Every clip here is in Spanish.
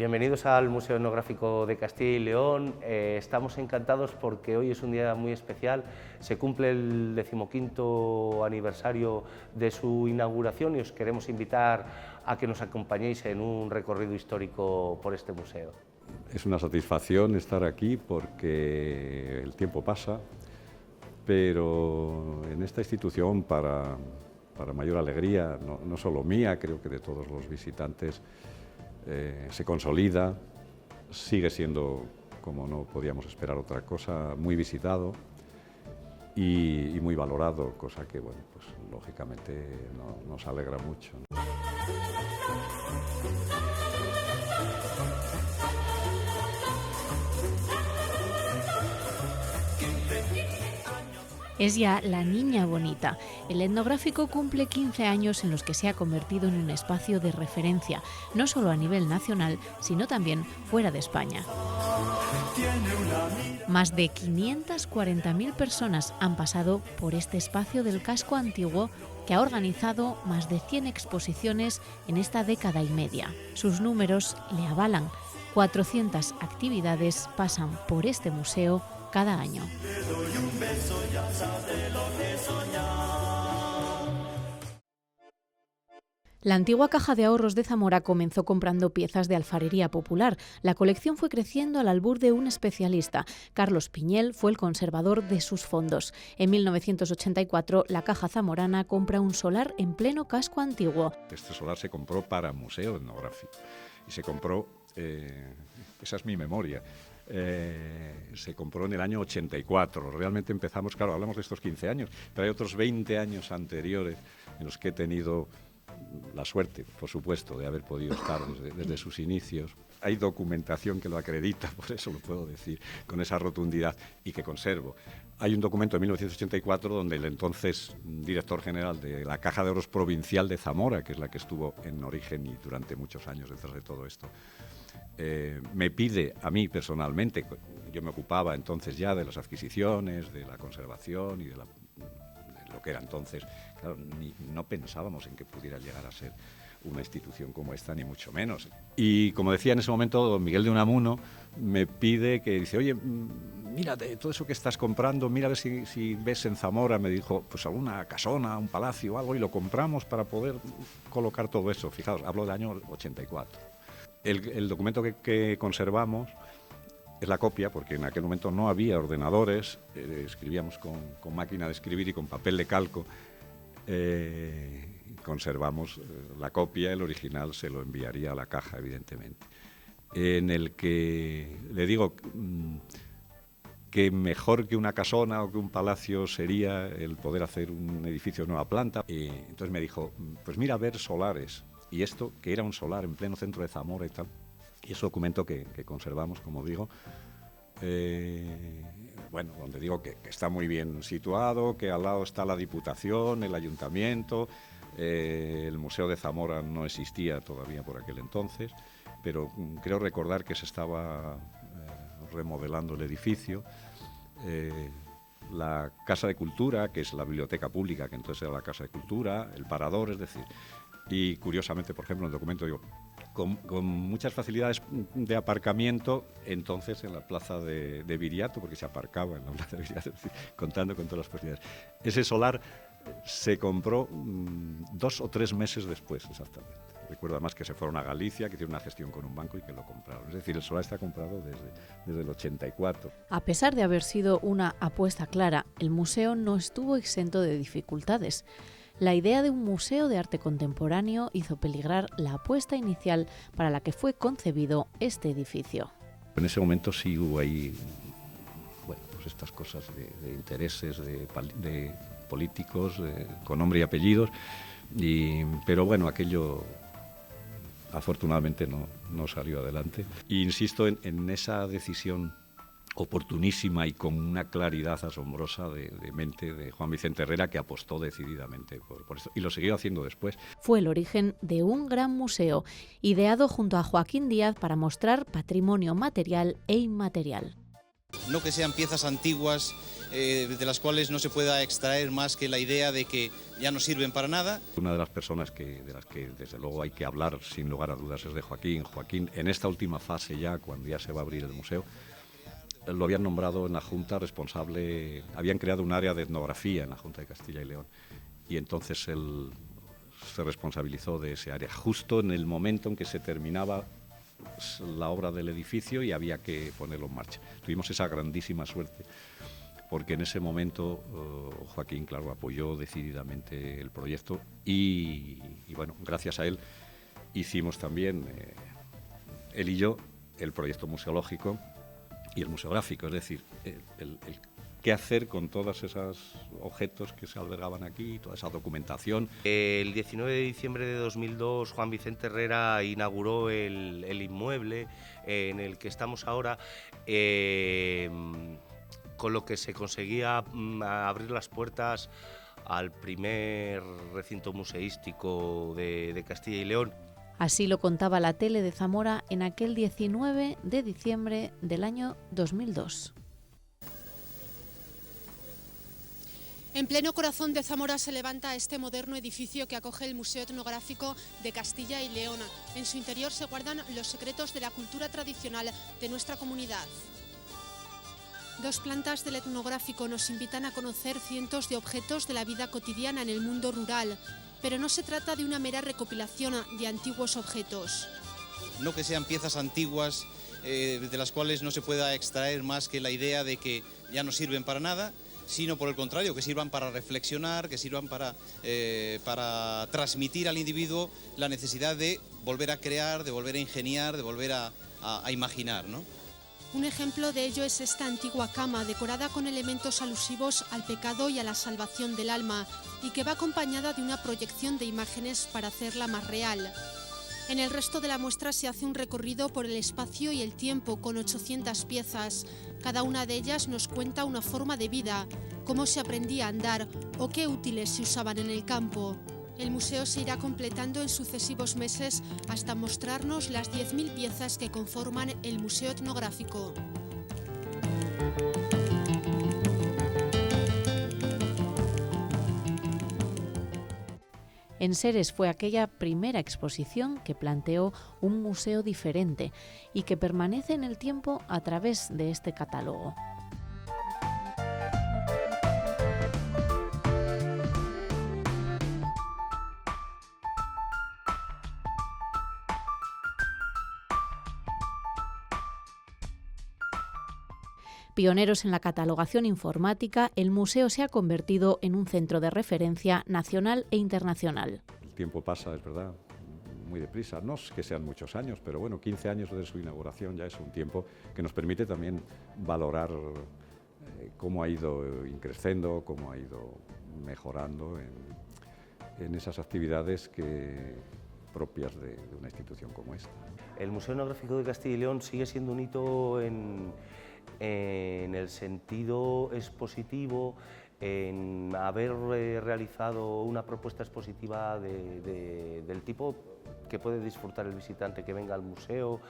Bienvenidos al Museo Etnográfico de Castilla y León. Estamos encantados porque hoy es un día muy especial. Se cumple el 15º aniversario de su inauguración y os queremos invitar a que nos acompañéis en un recorrido histórico por este museo. Es una satisfacción estar aquí porque el tiempo pasa, pero en esta institución, para mayor alegría, no solo mía, creo que de todos los visitantes, se consolida, sigue siendo, como no podíamos esperar otra cosa, muy visitado y muy valorado, cosa que, bueno, pues lógicamente nos alegra mucho. Es ya La Niña Bonita. El etnográfico cumple 15 años en los que se ha convertido en un espacio de referencia, no solo a nivel nacional, sino también fuera de España. Más de 540.000 personas han pasado por este espacio del casco antiguo, que ha organizado más de 100 exposiciones en esta década y media. Sus números le avalan. 400 actividades pasan por este museo cada año. La antigua Caja de Ahorros de Zamora comenzó comprando piezas de alfarería popular. La colección fue creciendo al albur de un especialista. Carlos Piñel fue el conservador de sus fondos. En 1984, la Caja Zamorana compra un solar en pleno casco antiguo. Este solar se compró para Museo Etnográfico y se compró, esa es mi memoria, se compró en el año 84. Realmente empezamos, claro, hablamos de estos 15 años, pero hay otros 20 años anteriores en los que he tenido la suerte, por supuesto, de haber podido estar desde sus inicios. Hay documentación que lo acredita, por eso lo puedo decir con esa rotundidad, y que conservo. Hay un documento de 1984 donde el entonces director general de la Caja de Ahorros Provincial de Zamora, que es la que estuvo en origen y durante muchos años detrás de todo esto, me pide a mí personalmente, yo me ocupaba entonces ya de las adquisiciones, de la conservación y de lo que era entonces, claro, no pensábamos en que pudiera llegar a ser una institución como esta, ni mucho menos. Y como decía en ese momento, don Miguel de Unamuno me pide que, dice, oye, mira, de todo eso que estás comprando, mira a ver si ves en Zamora, me dijo, pues alguna casona, un palacio, algo, y lo compramos para poder colocar todo eso. Fijaos, hablo del año 84. El documento que conservamos es la copia, porque en aquel momento no había ordenadores, escribíamos con máquina de escribir y con papel de calco. Conservamos la copia, el original se lo enviaría a la caja, evidentemente, en el que le digo que mejor que una casona o que un palacio sería el poder hacer un edificio de nueva planta. Y entonces me dijo, pues mira, a ver solares, y esto, que era un solar en pleno centro de Zamora y tal. Y ese documento que conservamos, como digo, bueno, donde digo que está muy bien situado, que al lado está la Diputación, el Ayuntamiento, el Museo de Zamora no existía todavía por aquel entonces, pero creo recordar que se estaba remodelando el edificio, la Casa de Cultura, que es la biblioteca pública, que entonces era la Casa de Cultura, el Parador, es decir, y curiosamente, por ejemplo, en el documento digo, con muchas facilidades de aparcamiento, entonces en la plaza de Viriato, porque se aparcaba en la plaza de Viriato, es decir, contando con todas las posibilidades. Ese solar se compró 2 o 3 meses después, exactamente. Recuerdo además que se fueron a Galicia, que hicieron una gestión con un banco y que lo compraron. Es decir, el solar está comprado desde el 84. A pesar de haber sido una apuesta clara, el museo no estuvo exento de dificultades. La idea de un museo de arte contemporáneo hizo peligrar la apuesta inicial para la que fue concebido este edificio. En ese momento sí hubo ahí, bueno, pues estas cosas de intereses de políticos con nombre y apellidos, pero bueno, aquello afortunadamente no salió adelante. E insisto en esa decisión oportunísima y con una claridad asombrosa de mente de Juan Vicente Herrera, que apostó decididamente por esto y lo siguió haciendo después. Fue el origen de un gran museo, ideado junto a Joaquín Díaz para mostrar patrimonio material e inmaterial. No que sean piezas antiguas de las cuales no se pueda extraer más que la idea de que ya no sirven para nada. Una de las personas de las que desde luego hay que hablar sin lugar a dudas es de Joaquín. Joaquín, en esta última fase ya, cuando ya se va a abrir el museo, lo habían nombrado en la Junta responsable, habían creado un área de etnografía en la Junta de Castilla y León, y entonces él se responsabilizó de ese área, justo en el momento en que se terminaba la obra del edificio y había que ponerlo en marcha. Tuvimos esa grandísima suerte, porque en ese momento Joaquín, claro, apoyó decididamente el proyecto y bueno, gracias a él hicimos también, él y yo, el proyecto museológico y el museográfico, es decir, el qué hacer con todos esos objetos que se albergaban aquí, toda esa documentación. El 19 de diciembre de 2002 Juan Vicente Herrera inauguró el inmueble en el que estamos ahora, con lo que se conseguía abrir las puertas al primer recinto museístico de Castilla y León. Así lo contaba la tele de Zamora en aquel 19 de diciembre del año 2002. En pleno corazón de Zamora se levanta este moderno edificio que acoge el Museo Etnográfico de Castilla y León. En su interior se guardan los secretos de la cultura tradicional de nuestra comunidad. 2 plantas del etnográfico nos invitan a conocer cientos de objetos de la vida cotidiana en el mundo rural, pero no se trata de una mera recopilación de antiguos objetos. No que sean piezas antiguas de las cuales no se pueda extraer más que la idea de que ya no sirven para nada, sino por el contrario, que sirvan para reflexionar, que sirvan para transmitir al individuo la necesidad de volver a crear, de volver a ingeniar, de volver a imaginar, ¿no? Un ejemplo de ello es esta antigua cama decorada con elementos alusivos al pecado y a la salvación del alma y que va acompañada de una proyección de imágenes para hacerla más real. En el resto de la muestra se hace un recorrido por el espacio y el tiempo con 800 piezas. Cada una de ellas nos cuenta una forma de vida, cómo se aprendía a andar o qué útiles se usaban en el campo. El museo se irá completando en sucesivos meses hasta mostrarnos las 10.000 piezas que conforman el Museo Etnográfico. En Seres fue aquella primera exposición que planteó un museo diferente y que permanece en el tiempo a través de este catálogo. Pioneros en la catalogación informática, el museo se ha convertido en un centro de referencia nacional e internacional. El tiempo pasa, es verdad, muy deprisa. No es que sean muchos años, pero bueno, 15 años de su inauguración ya es un tiempo que nos permite también valorar cómo ha ido increciendo, cómo ha ido mejorando en esas actividades propias de una institución como esta. El Museo Etnográfico de Castilla y León sigue siendo un hito en el sentido expositivo, en haber realizado una propuesta expositiva del tipo que puede disfrutar el visitante que venga al museo,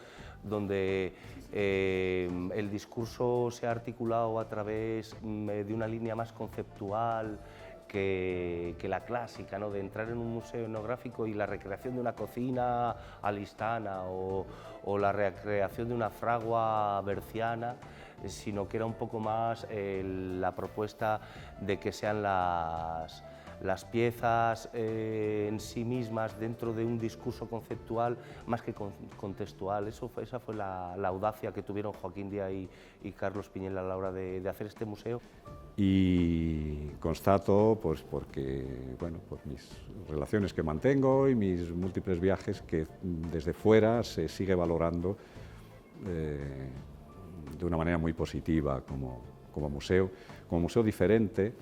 donde el discurso se ha articulado a través de una línea más conceptual que la clásica, ¿no? De entrar en un museo etnográfico y la recreación de una cocina alistana o la recreación de una fragua berciana, sino que era un poco más la propuesta de que sean las piezas en sí mismas dentro de un discurso conceptual más que contextual. Esa fue la audacia que tuvieron Joaquín Díaz y Carlos Piñel a la hora de hacer este museo. Y constato, pues porque, bueno, por mis relaciones que mantengo y mis múltiples viajes, que desde fuera se sigue valorando de una manera muy positiva como museo diferente,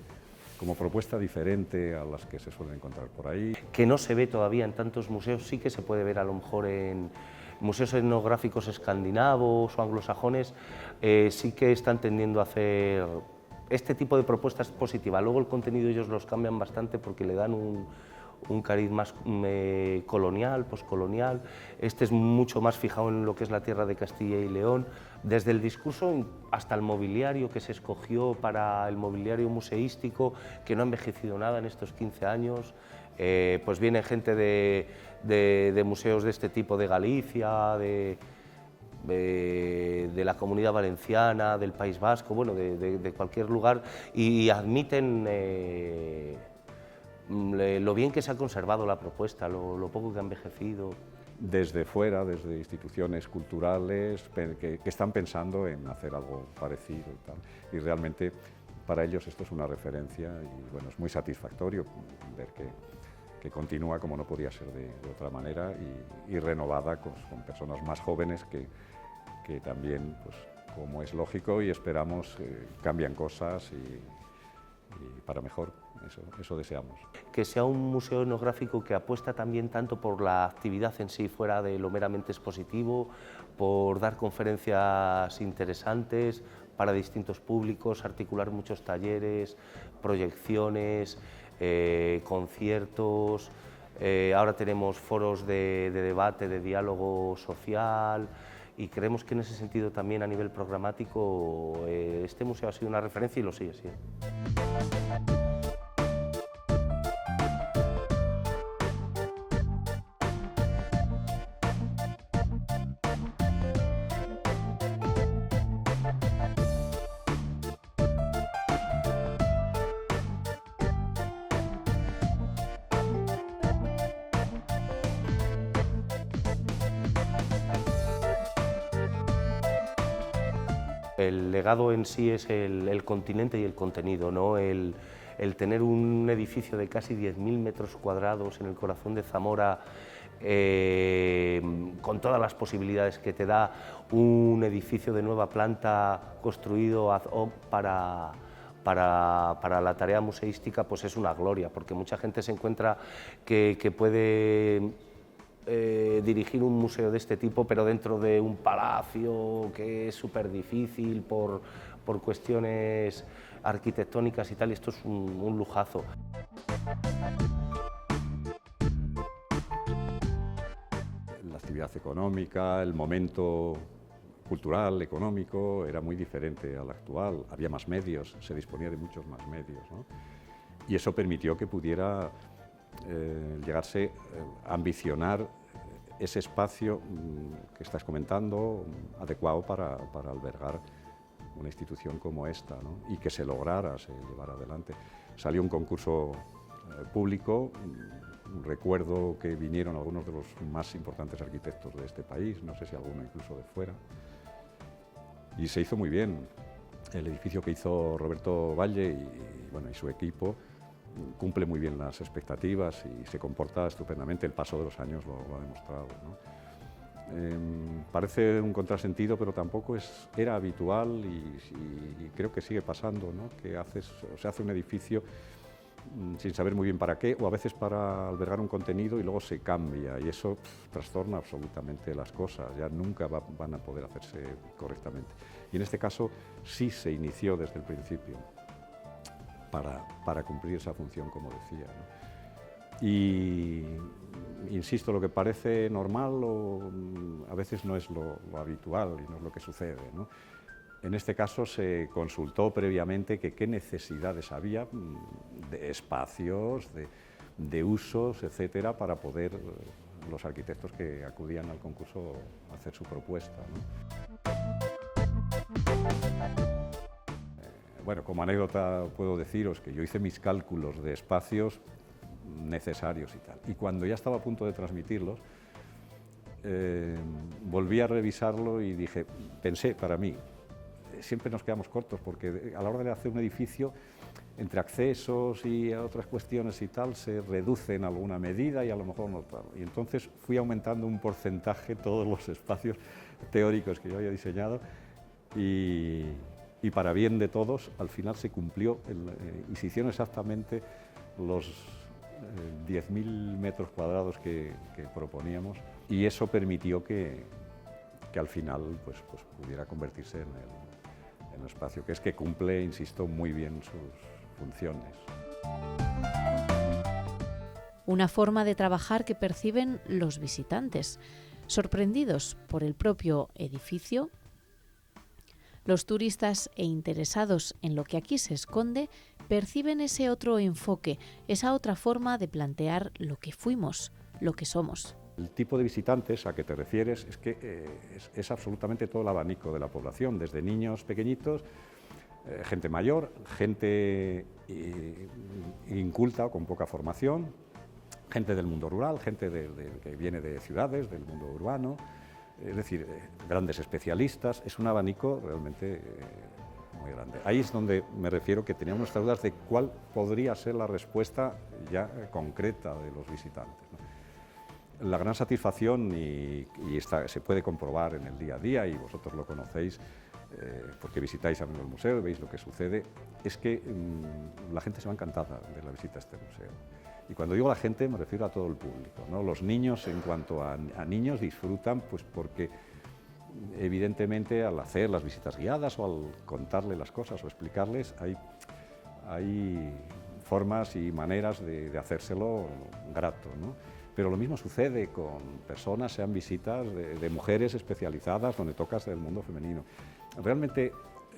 como propuesta diferente a las que se suelen encontrar por ahí. Que no se ve todavía en tantos museos, sí que se puede ver a lo mejor en museos etnográficos escandinavos o anglosajones, sí que están tendiendo a hacer este tipo de propuestas positivas. Luego el contenido ellos los cambian bastante porque le dan un cariz más colonial, poscolonial. Este es mucho más fijado en lo que es la tierra de Castilla y León, desde el discurso hasta el mobiliario que se escogió para el mobiliario museístico, que no ha envejecido nada en estos 15 años. Pues viene gente de museos de este tipo de Galicia, de la Comunidad Valenciana, del País Vasco, bueno, de cualquier lugar, y admiten lo bien que se ha conservado la propuesta, lo poco que ha envejecido. Desde fuera, desde instituciones culturales que están pensando en hacer algo parecido y tal. Y realmente para ellos esto es una referencia y bueno, es muy satisfactorio ver que continúa como no podía ser de otra manera y renovada con personas más jóvenes que también, pues, como es lógico y esperamos, cambian cosas y para mejor, eso deseamos. Que sea un museo etnográfico que apuesta también tanto por la actividad en sí, fuera de lo meramente expositivo, por dar conferencias interesantes para distintos públicos, articular muchos talleres, proyecciones, conciertos, ahora tenemos foros de debate, de diálogo social, y creemos que en ese sentido también a nivel programático este museo ha sido una referencia y lo sigue siendo. El legado en sí es el continente y el contenido, ¿no? El tener un edificio de casi 10.000 metros cuadrados en el corazón de Zamora, con todas las posibilidades que te da un edificio de nueva planta construido ad hoc para la tarea museística, pues es una gloria, porque mucha gente se encuentra que puede dirigir un museo de este tipo, pero dentro de un palacio, que es súper difícil por cuestiones arquitectónicas y tal, y esto es un lujazo. La actividad económica, el momento cultural, económico, era muy diferente al actual. Había más medios, se disponía de muchos más medios, ¿no? Y eso permitió que pudiera llegarse a ambicionar ese espacio que estás comentando, adecuado para albergar una institución como esta, ¿no? Y que se lograra, se llevara adelante. Salió un concurso público, recuerdo que vinieron algunos de los más importantes arquitectos de este país, no sé si alguno incluso de fuera, y se hizo muy bien. El edificio que hizo Roberto Valle y su equipo cumple muy bien las expectativas y se comporta estupendamente. El paso de los años lo ha demostrado, ¿no? Parece un contrasentido, pero tampoco era habitual y creo que sigue pasando, ¿no? Que se hace un edificio sin saber muy bien para qué, o a veces para albergar un contenido y luego se cambia, y eso trastorna absolutamente las cosas, ya nunca van a poder hacerse correctamente. Y en este caso sí se inició desde el principio para cumplir esa función, como decía, ¿no? Y insisto, lo que parece normal a veces no es lo habitual y no es lo que sucede, ¿no? En este caso se consultó previamente qué necesidades había de espacios, de usos, etcétera, para poder los arquitectos que acudían al concurso hacer su propuesta, ¿no? Bueno, como anécdota puedo deciros que yo hice mis cálculos de espacios necesarios y tal, y cuando ya estaba a punto de transmitirlos, volví a revisarlo y pensé para mí, siempre nos quedamos cortos porque a la hora de hacer un edificio, entre accesos y otras cuestiones y tal, se reduce en alguna medida y a lo mejor no tal. Y entonces fui aumentando un porcentaje todos los espacios teóricos que yo había diseñado y para bien de todos, al final se cumplió y se hicieron exactamente los 10.000 metros cuadrados que proponíamos, y eso permitió que al final pues pudiera convertirse en el espacio que cumple, insisto, muy bien sus funciones. una forma de trabajar que perciben los visitantes. Sorprendidos por el propio edificio, los turistas e interesados en lo que aquí se esconde perciben ese otro enfoque, esa otra forma de plantear lo que fuimos, lo que somos. El tipo de visitantes a que te refieres es que es absolutamente todo el abanico de la población, desde niños pequeñitos, gente mayor, gente inculta o con poca formación, gente del mundo rural, gente que viene de ciudades, del mundo urbano, es decir, grandes especialistas. Es un abanico realmente muy grande. Ahí es donde me refiero que teníamos nuestras dudas de cuál podría ser la respuesta ya concreta de los visitantes, ¿no? La gran satisfacción, y se puede comprobar en el día a día, y vosotros lo conocéis, porque visitáis a el museo y veis lo que sucede, es que la gente se va encantada de la visita a este museo. Y cuando digo la gente me refiero a todo el público, ¿no? Los niños, en cuanto a niños, disfrutan pues porque evidentemente al hacer las visitas guiadas o al contarles las cosas o explicarles, hay formas y maneras de hacérselo grato, ¿no? Pero lo mismo sucede con personas, sean visitas de mujeres especializadas donde tocas el mundo femenino. Realmente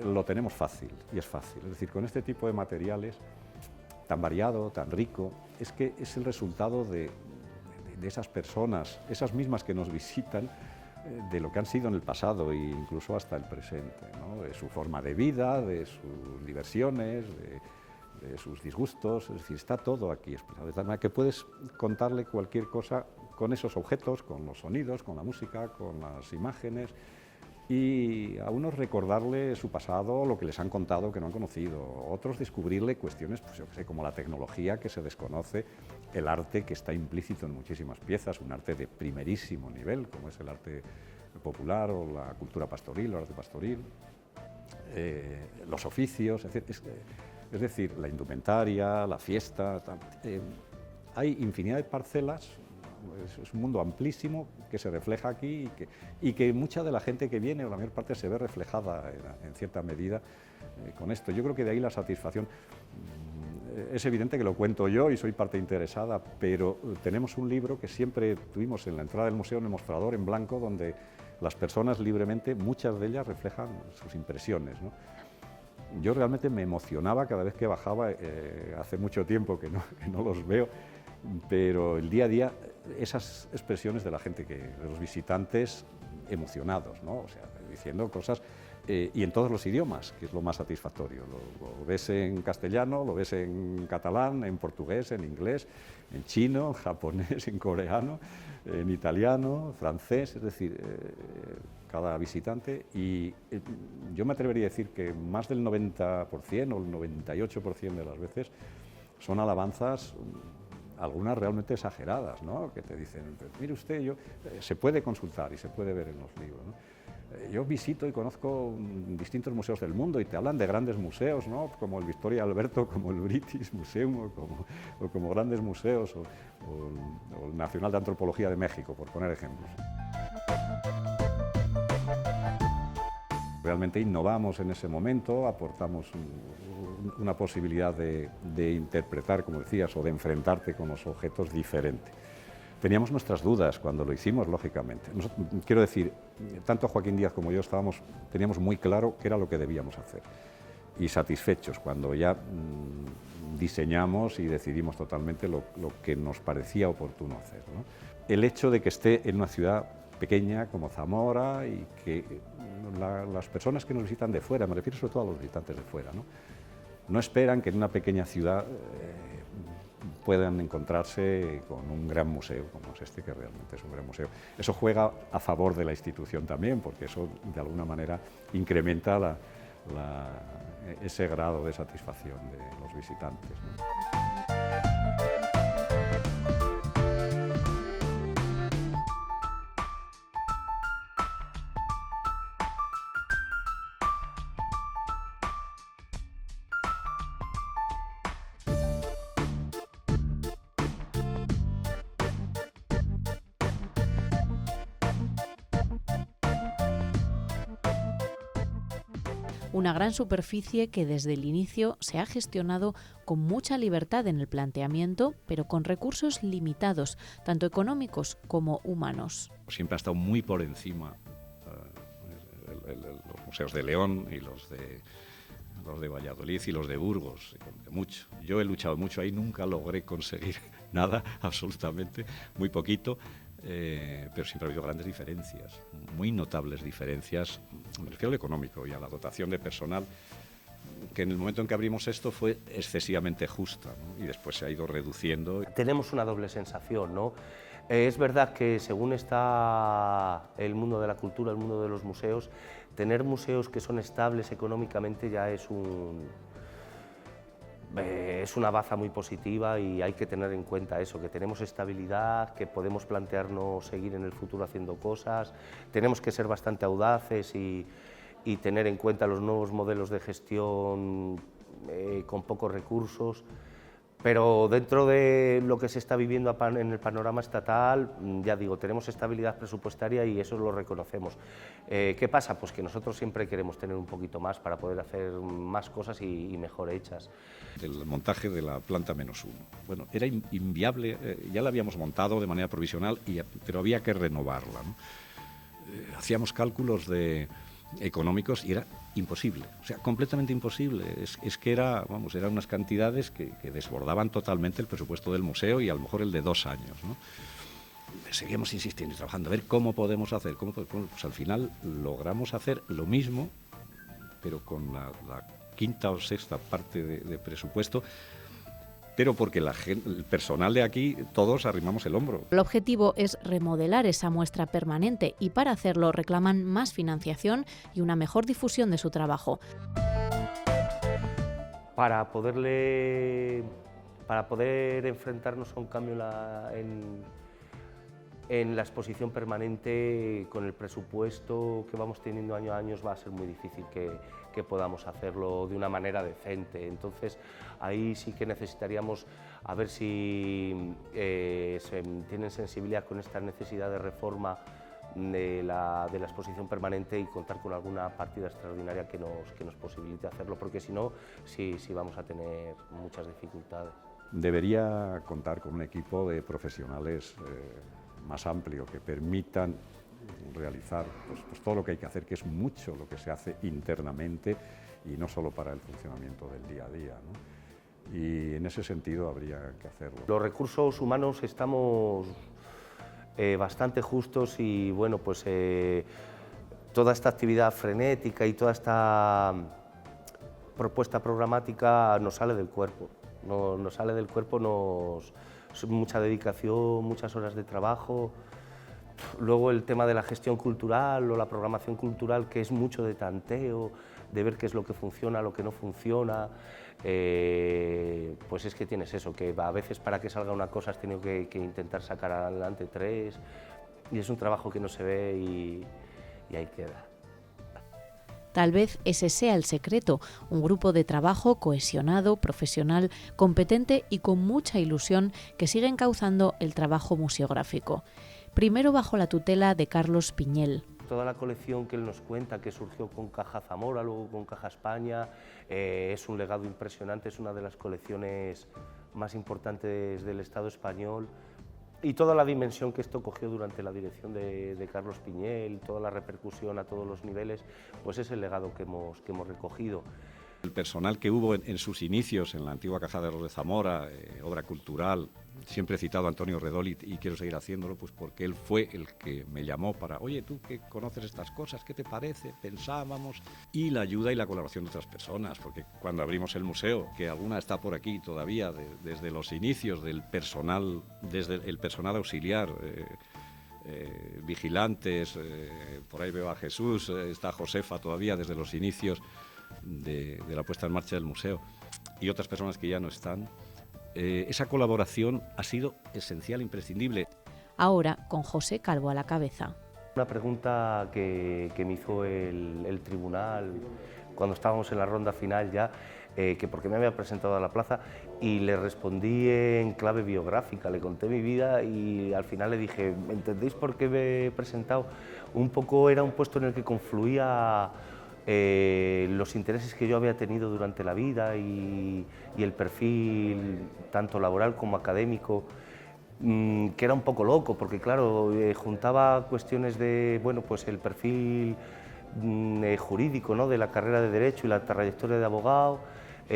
lo tenemos fácil, y es fácil. Es decir, con este tipo de materiales tan variado, tan rico, es que es el resultado de esas personas, esas mismas que nos visitan, de lo que han sido en el pasado e incluso hasta el presente, ¿no? De su forma de vida, de sus diversiones, de sus disgustos. Es decir, está todo aquí expresado, de tal manera que puedes contarle cualquier cosa con esos objetos, con los sonidos, con la música, con las imágenes, y a unos recordarle su pasado, lo que les han contado que no han conocido, otros descubrirle cuestiones, pues yo qué sé, como la tecnología que se desconoce, el arte que está implícito en muchísimas piezas, un arte de primerísimo nivel, como es el arte popular o la cultura pastoril, o el arte pastoril, los oficios, es decir, la indumentaria, la fiesta. Hay infinidad de parcelas. Es un mundo amplísimo que se refleja aquí y que mucha de la gente que viene, o la mayor parte, se ve reflejada en cierta medida con esto. Yo creo que de ahí la satisfacción. Es evidente que lo cuento yo y soy parte interesada, pero tenemos un libro que siempre tuvimos en la entrada del museo, en el mostrador en blanco, donde las personas libremente, muchas de ellas reflejan sus impresiones, ¿no? Yo realmente me emocionaba cada vez que bajaba, hace mucho tiempo que no los veo, pero el día a día, esas expresiones de la gente, de los visitantes emocionados, ¿no? O sea, diciendo cosas, y en todos los idiomas, que es lo más satisfactorio. Lo ves en castellano, lo ves en catalán, en portugués, en inglés, en chino, en japonés, en coreano, en italiano, francés, es decir, cada visitante. Y yo me atrevería a decir que más del 90% o el 98% de las veces son alabanzas, algunas realmente exageradas, ¿no? Que te dicen, mire usted, se puede consultar y se puede ver en los libros, ¿no? Yo visito y conozco distintos museos del mundo y te hablan de grandes museos, ¿no? Como el Victoria Alberto, como el British Museum o como grandes museos o el Nacional de Antropología de México, por poner ejemplos. Realmente innovamos en ese momento, aportamos una posibilidad de interpretar, como decías, o de enfrentarte con los objetos diferente. Teníamos nuestras dudas cuando lo hicimos, lógicamente. Quiero decir, tanto Joaquín Díaz como yo teníamos muy claro qué era lo que debíamos hacer. Y satisfechos cuando ya diseñamos y decidimos totalmente lo que nos parecía oportuno hacer, ¿no? El hecho de que esté en una ciudad pequeña como Zamora y que las personas que nos visitan de fuera, me refiero sobre todo a los visitantes de fuera, no esperan que en una pequeña ciudad puedan encontrarse con un gran museo como es este, que realmente es un gran museo. Eso juega a favor de la institución también, porque eso de alguna manera incrementa ese grado de satisfacción de los visitantes, ¿no? una gran superficie que desde el inicio se ha gestionado con mucha libertad en el planteamiento, pero con recursos limitados, tanto económicos como humanos. Siempre ha estado muy por encima los museos de León y los de Valladolid y los de Burgos, mucho. Yo he luchado mucho ahí, nunca logré conseguir nada, absolutamente, muy poquito, pero siempre ha habido grandes diferencias, muy notables diferencias, me refiero al económico y a la dotación de personal, que en el momento en que abrimos esto fue excesivamente justa, ¿no? Y después se ha ido reduciendo. Tenemos una doble sensación, ¿no? Es verdad que según está el mundo de la cultura, el mundo de los museos, tener museos que son estables económicamente ya es una baza muy positiva y hay que tener en cuenta eso, que tenemos estabilidad, que podemos plantearnos seguir en el futuro haciendo cosas, tenemos que ser bastante audaces y tener en cuenta los nuevos modelos de gestión con pocos recursos. Pero dentro de lo que se está viviendo en el panorama estatal, ya digo, tenemos estabilidad presupuestaria y eso lo reconocemos. ¿Qué pasa? Pues que nosotros siempre queremos tener un poquito más para poder hacer más cosas y mejor hechas. El montaje de la planta -1. Bueno, era inviable, ya la habíamos montado de manera provisional, pero había que renovarla, ¿no? Hacíamos cálculos económicos y era imposible, o sea, completamente imposible. Es que eran unas cantidades que desbordaban totalmente el presupuesto del museo y a lo mejor el de 2 años, ¿no? Seguíamos insistiendo y trabajando a ver cómo podemos hacer, pues al final logramos hacer lo mismo, pero con la quinta o sexta parte de presupuesto, pero porque el personal de aquí, todos arrimamos el hombro. El objetivo es remodelar esa muestra permanente y para hacerlo reclaman más financiación y una mejor difusión de su trabajo. Para poder enfrentarnos a un cambio en la exposición permanente, con el presupuesto que vamos teniendo año a año, va a ser muy difícil que podamos hacerlo de una manera decente. Entonces, ahí sí que necesitaríamos a ver si tienen sensibilidad con esta necesidad de reforma de la exposición permanente y contar con alguna partida extraordinaria que nos posibilite hacerlo, porque si no, sí vamos a tener muchas dificultades. Debería contar con un equipo de profesionales más amplio, que permitan realizar pues todo lo que hay que hacer, que es mucho lo que se hace internamente y no solo para el funcionamiento del día a día, ¿no? Y en ese sentido habría que hacerlo. Los recursos humanos estamos bastante justos y bueno, pues toda esta actividad frenética y toda esta propuesta programática nos sale del cuerpo, nos sale del cuerpo, mucha dedicación, muchas horas de trabajo. Luego el tema de la gestión cultural o la programación cultural, que es mucho de tanteo, de ver qué es lo que funciona, lo que no funciona, pues es que tienes eso, que a veces para que salga una cosa has tenido que intentar sacar adelante 3, y es un trabajo que no se ve y ahí queda. Tal vez ese sea el secreto, un grupo de trabajo cohesionado, profesional, competente y con mucha ilusión que sigue encauzando el trabajo museográfico. Primero bajo la tutela de Carlos Piñel. Toda la colección que él nos cuenta, que surgió con Caja Zamora, luego con Caja España, es un legado impresionante, es una de las colecciones más importantes del Estado español. Y toda la dimensión que esto cogió durante la dirección de Carlos Piñel, toda la repercusión a todos los niveles, pues es el legado que hemos recogido. El personal que hubo en sus inicios en la antigua Caja de Oro de Zamora, obra cultural, siempre he citado a Antonio Redol y quiero seguir haciéndolo, pues porque él fue el que me llamó para, oye, tú que conoces estas cosas, ¿qué te parece? Pensábamos, y la ayuda y la colaboración de otras personas, porque cuando abrimos el museo, que alguna está por aquí todavía, desde los inicios del personal, desde el personal auxiliar, vigilantes, por ahí veo a Jesús, está Josefa todavía desde los inicios de la puesta en marcha del museo, y otras personas que ya no están. Esa colaboración ha sido esencial, imprescindible. Ahora con José Calvo a la cabeza. Una pregunta que me hizo el tribunal cuando estábamos en la ronda final ya, que por qué me había presentado a la plaza, y le respondí en clave biográfica, le conté mi vida y al final le dije, ¿entendéis por qué me he presentado? Un poco era un puesto en el que confluía los intereses que yo había tenido durante la vida y el perfil tanto laboral como académico, que era un poco loco, porque claro, juntaba cuestiones de, bueno, pues el perfil jurídico, ¿no?, de la carrera de Derecho y la trayectoria de abogado,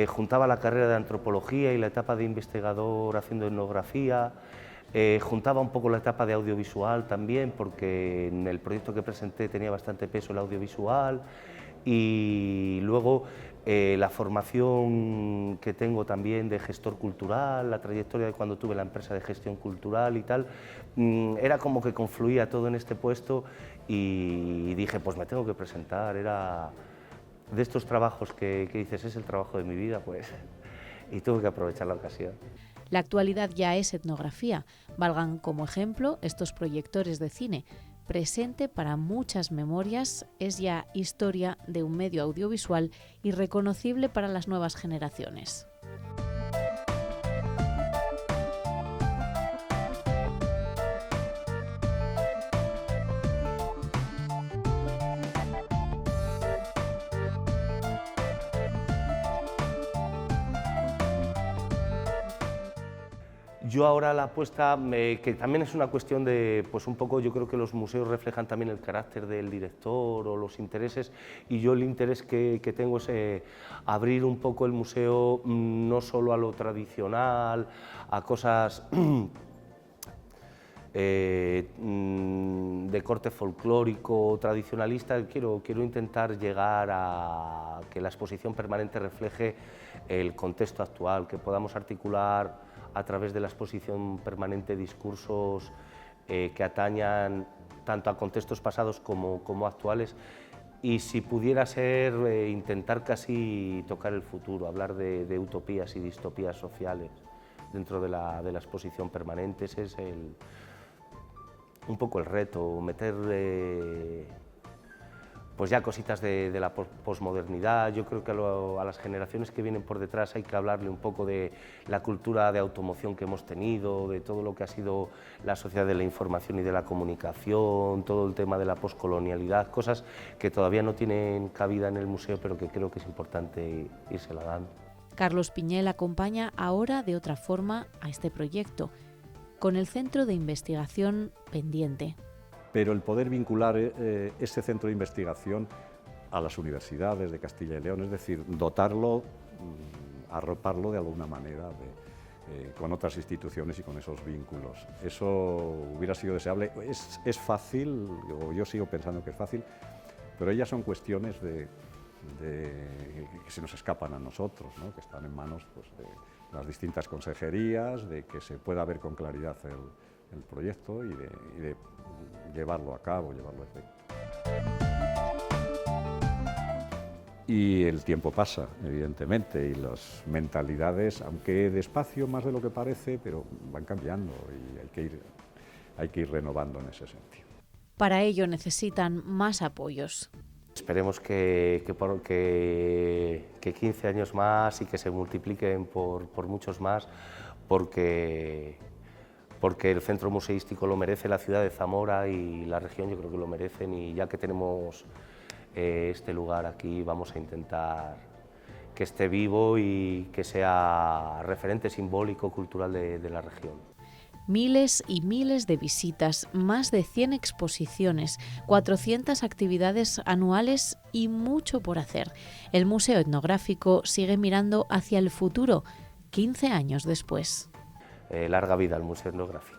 juntaba la carrera de Antropología y la etapa de investigador haciendo etnografía, juntaba un poco la etapa de audiovisual también, porque en el proyecto que presenté tenía bastante peso el audiovisual, y luego la formación que tengo también de gestor cultural, la trayectoria de cuando tuve la empresa de gestión cultural y tal, era como que confluía todo en este puesto y dije, pues me tengo que presentar. Era de estos trabajos que dices, es el trabajo de mi vida, pues, y tuve que aprovechar la ocasión. La actualidad ya es etnografía. Valgan como ejemplo estos proyectores de cine. Presente para muchas memorias, es ya historia de un medio audiovisual y reconocible para las nuevas generaciones. Yo ahora la apuesta, que también es una cuestión de, pues un poco, yo creo que los museos reflejan también el carácter del director o los intereses, y yo el interés que tengo es abrir un poco el museo no solo a lo tradicional, a cosas de corte folclórico, tradicionalista. Quiero intentar llegar a que la exposición permanente refleje el contexto actual, que podamos articular a través de la exposición permanente discursos que atañan tanto a contextos pasados como actuales, y si pudiera ser, intentar casi tocar el futuro, hablar de utopías y distopías sociales dentro de la exposición permanente. Ese es un poco el reto, meter pues ya cositas de la posmodernidad. Yo creo que a las generaciones que vienen por detrás hay que hablarle un poco de la cultura de automoción que hemos tenido, de todo lo que ha sido la sociedad de la información y de la comunicación, todo el tema de la poscolonialidad, cosas que todavía no tienen cabida en el museo, pero que creo que es importante írsela dando. Carlos Piñel acompaña ahora de otra forma a este proyecto, con el Centro de Investigación pendiente. Pero el poder vincular ese centro de investigación a las universidades de Castilla y León, es decir, dotarlo, arroparlo de alguna manera con otras instituciones y con esos vínculos. Eso hubiera sido deseable. Es fácil, o yo sigo pensando que es fácil, pero ellas son cuestiones que se nos escapan a nosotros, ¿no?, que están en manos, pues, de las distintas consejerías, de que se pueda ver con claridad el proyecto y de llevarlo a cabo, llevarlo a efecto. Y el tiempo pasa, evidentemente, y las mentalidades, aunque despacio más de lo que parece, pero van cambiando y hay que ir renovando en ese sentido. Para ello necesitan más apoyos. Esperemos que 15 años más y que se multipliquen por muchos más, porque el centro museístico lo merece, la ciudad de Zamora y la región yo creo que lo merecen, y ya que tenemos este lugar aquí vamos a intentar que esté vivo y que sea referente simbólico, cultural de la región. Miles y miles de visitas, más de 100 exposiciones, 400 actividades anuales y mucho por hacer. El Museo Etnográfico sigue mirando hacia el futuro, 15 años después. Larga vida al Museo Etnográfico.